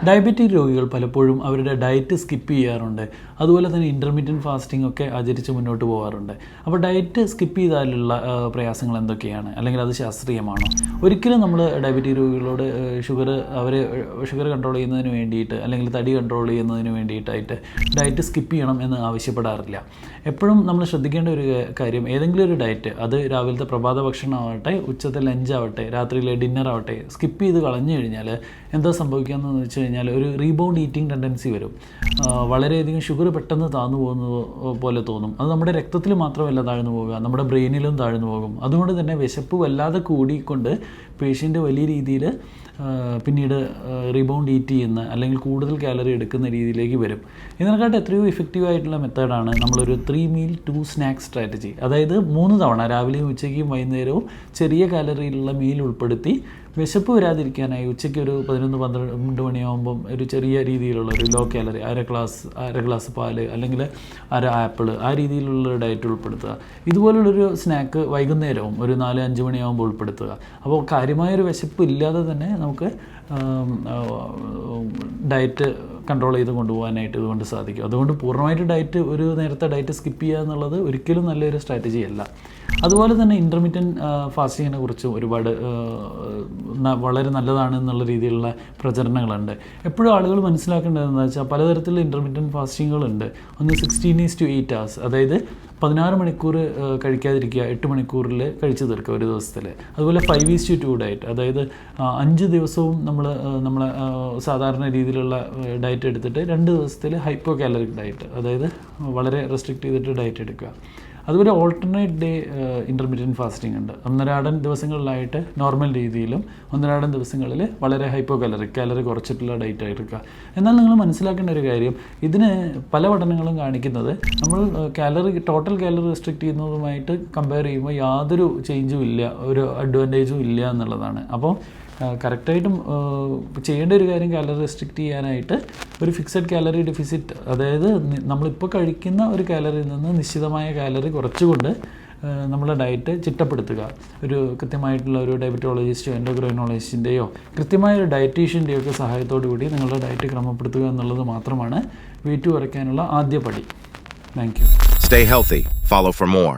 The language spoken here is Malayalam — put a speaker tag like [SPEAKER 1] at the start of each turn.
[SPEAKER 1] ഡയബറ്റിക് രോഗികൾ പലപ്പോഴും അവരുടെ ഡയറ്റ് സ്കിപ്പ് ചെയ്യാറുണ്ട്. അതുപോലെ തന്നെ ഇൻ്റർമീഡിയറ്റ് ഫാസ്റ്റിംഗ് ഒക്കെ ആചരിച്ച് മുന്നോട്ട് പോകാറുണ്ട്. അപ്പോൾ ഡയറ്റ് സ്കിപ്പ് ചെയ്താലുള്ള പ്രയാസങ്ങൾ എന്തൊക്കെയാണ്, അല്ലെങ്കിൽ അത് ശാസ്ത്രീയമാണോ? ഒരിക്കലും നമ്മൾ ഡയബറ്റിക് രോഗികളോട് ഷുഗർ കൺട്രോൾ ചെയ്യുന്നതിന് വേണ്ടിയിട്ട്, അല്ലെങ്കിൽ തടി കൺട്രോൾ ചെയ്യുന്നതിന് വേണ്ടിയിട്ടായിട്ട് ഡയറ്റ് സ്കിപ്പ് ചെയ്യണം എന്ന് ആവശ്യപ്പെടാറില്ല. എപ്പോഴും നമ്മൾ ശ്രദ്ധിക്കേണ്ട ഒരു കാര്യം, ഏതെങ്കിലും ഒരു ഡയറ്റ്, അത് രാവിലത്തെ പ്രഭാത ഭക്ഷണമാവട്ടെ, ഉച്ചത്തെ ലഞ്ചാവട്ടെ, രാത്രിയിലെ ഡിന്നറാവട്ടെ, സ്കിപ്പ് ചെയ്ത് കളഞ്ഞു കഴിഞ്ഞാൽ എന്താ സംഭവിക്കുകയെന്ന് വെച്ച് കഴിഞ്ഞാൽ ഒരു റീബൗണ്ട് ഈറ്റിംഗ് ടെൻഡൻസി വരും. വളരെയധികം ഷുഗർ പെട്ടെന്ന് താഴ്ന്നു പോകുന്നത് പോലെ തോന്നും. അത് നമ്മുടെ രക്തത്തിൽ മാത്രമല്ല താഴ്ന്നു പോകുക, നമ്മുടെ ബ്രെയിനിലും താഴ്ന്നു പോകും. അതുകൊണ്ട് തന്നെ വിശപ്പ് വല്ലാതെ കൂടിക്കൊണ്ട് പേഷ്യൻ്റ് വലിയ രീതിയിൽ പിന്നീട് റീബൗണ്ട് ഈറ്റ് ചെയ്യുന്ന, അല്ലെങ്കിൽ കൂടുതൽ കാലറി എടുക്കുന്ന രീതിയിലേക്ക് വരും. ഇതിനെക്കാട്ട് എത്രയോ ഇഫക്റ്റീവായിട്ടുള്ള മെത്തേഡാണ് നമ്മളൊരു 3 മീൽ 2 സ്നാക്സ് സ്ട്രാറ്റജി. അതായത് 3 തവണ, രാവിലെയും ഉച്ചയ്ക്കും വൈകുന്നേരവും ചെറിയ കാലറിയിലുള്ള മീൽ ഉൾപ്പെടുത്തി വിശപ്പ് വരാതിരിക്കാനായി ഉച്ചയ്ക്ക് ഒരു 11-12 മണിയാകുമ്പം ഒരു ചെറിയ രീതിയിലുള്ള ഒരു ലോ കാലറി, അര ഗ്ലാസ് പാല് അല്ലെങ്കിൽ അര ആപ്പിൾ, ആ രീതിയിലുള്ള ഡയറ്റ് ഉൾപ്പെടുത്തുക. ഇതുപോലുള്ളൊരു സ്നാക്ക് വൈകുന്നേരവും ഒരു 4-5 മണിയാകുമ്പോൾ ഉൾപ്പെടുത്തുക. അപ്പോൾ കാര്യമായൊരു വിശപ്പ് ഇല്ലാതെ തന്നെ നമുക്ക് ഡയറ്റ് കൺട്രോൾ ചെയ്ത് കൊണ്ടുപോകാനായിട്ട് ഇതുകൊണ്ട് സാധിക്കും. അതുകൊണ്ട് പൂർണ്ണമായിട്ട് ഒരു നേരത്തെ ഡയറ്റ് സ്കിപ്പ് ചെയ്യുക എന്നുള്ളത് ഒരിക്കലും നല്ലൊരു സ്ട്രാറ്റജി അല്ല. അതുപോലെ തന്നെ ഇൻ്റർമീഡിയറ്റ് ഫാസ്റ്റിങ്ങിനെ കുറിച്ച് ഒരുപാട് വളരെ നല്ലതാണ് എന്നുള്ള രീതിയിലുള്ള പ്രചരണങ്ങളുണ്ട്. എപ്പോഴും ആളുകൾ മനസ്സിലാക്കേണ്ടതെന്ന് വെച്ചാൽ പലതരത്തിലുള്ള ഇൻ്റർമീഡിയറ്റ് ഫാസ്റ്റിങ്ങുകളുണ്ട്. ഒന്ന് 16:8 hours, അതായത് 16 മണിക്കൂർ കഴിക്കാതിരിക്കുക, 8 മണിക്കൂറിൽ കഴിച്ചു തീർക്കുക ഒരു ദിവസത്തിൽ. അതുപോലെ 5:2 ഡയറ്റ്, അതായത് 5 ദിവസവും നമ്മളെ സാധാരണ രീതിയിലുള്ള ഡയറ്റ് എടുത്തിട്ട് 2 ദിവസത്തിൽ ഹൈപ്പോ കാലറിക് ഡയറ്റ്, അതായത് വളരെ റെസ്ട്രിക്റ്റ് ചെയ്തിട്ട് ഡയറ്റ് എടുക്കുക. അതുപോലെ ഓൾട്ടർനേറ്റ് ഡേ ഇൻ്റർമീഡിയറ്റ് ഫാസ്റ്റിംഗ് ഉണ്ട്. ഒന്നരാടൻ ദിവസങ്ങളിലായിട്ട് നോർമൽ രീതിയിലും, ഒന്നരാടൻ ദിവസങ്ങളിൽ വളരെ ഹൈപ്പോ കാലറി കുറച്ചിട്ടുള്ള ഡയറ്റ് എടുക്കുക. എന്നാൽ നിങ്ങൾ മനസ്സിലാക്കേണ്ട ഒരു കാര്യം, ഇതിന് പല പഠനങ്ങളും കാണിക്കുന്നത് നമ്മൾ ടോട്ടൽ കാലറി റെസ്ട്രിക്റ്റ് ചെയ്യുന്നതുമായിട്ട് കമ്പയർ ചെയ്യുമ്പോൾ യാതൊരു ചേഞ്ചും ഇല്ല, ഒരു അഡ്വാൻറ്റേജും ഇല്ല എന്നുള്ളതാണ്. അപ്പോൾ കറക്റ്റായിട്ടും ചെയ്യേണ്ട ഒരു കാര്യം, കാലറി റെസ്ട്രിക്റ്റ് ചെയ്യാനായിട്ട് ഒരു ഫിക്സഡ് കാലറി ഡെഫിസിറ്റ്, അതായത് നമ്മളിപ്പോൾ കഴിക്കുന്ന ഒരു കാലറിയിൽ നിന്ന് നിശ്ചിതമായ കാലറി കുറച്ചുകൊണ്ട് നമ്മുടെ ഡയറ്റ് ചിട്ടപ്പെടുത്തുക. ഒരു കൃത്യമായിട്ടുള്ള ഒരു ഡയബറ്റോളജിസ്റ്റോ എൻഡോക്രൈനോളജിസ്റ്റിൻ്റെയോ കൃത്യമായൊരു ഡയറ്റീഷ്യൻ്റെയോ ഒക്കെ സഹായത്തോടു കൂടി നിങ്ങളുടെ ഡയറ്റ് ക്രമപ്പെടുത്തുക എന്നുള്ളത് മാത്രമാണ് വെയിറ്റ് കുറയ്ക്കാനുള്ള ആദ്യ പടി. Thank you.
[SPEAKER 2] Stay healthy. Follow for more.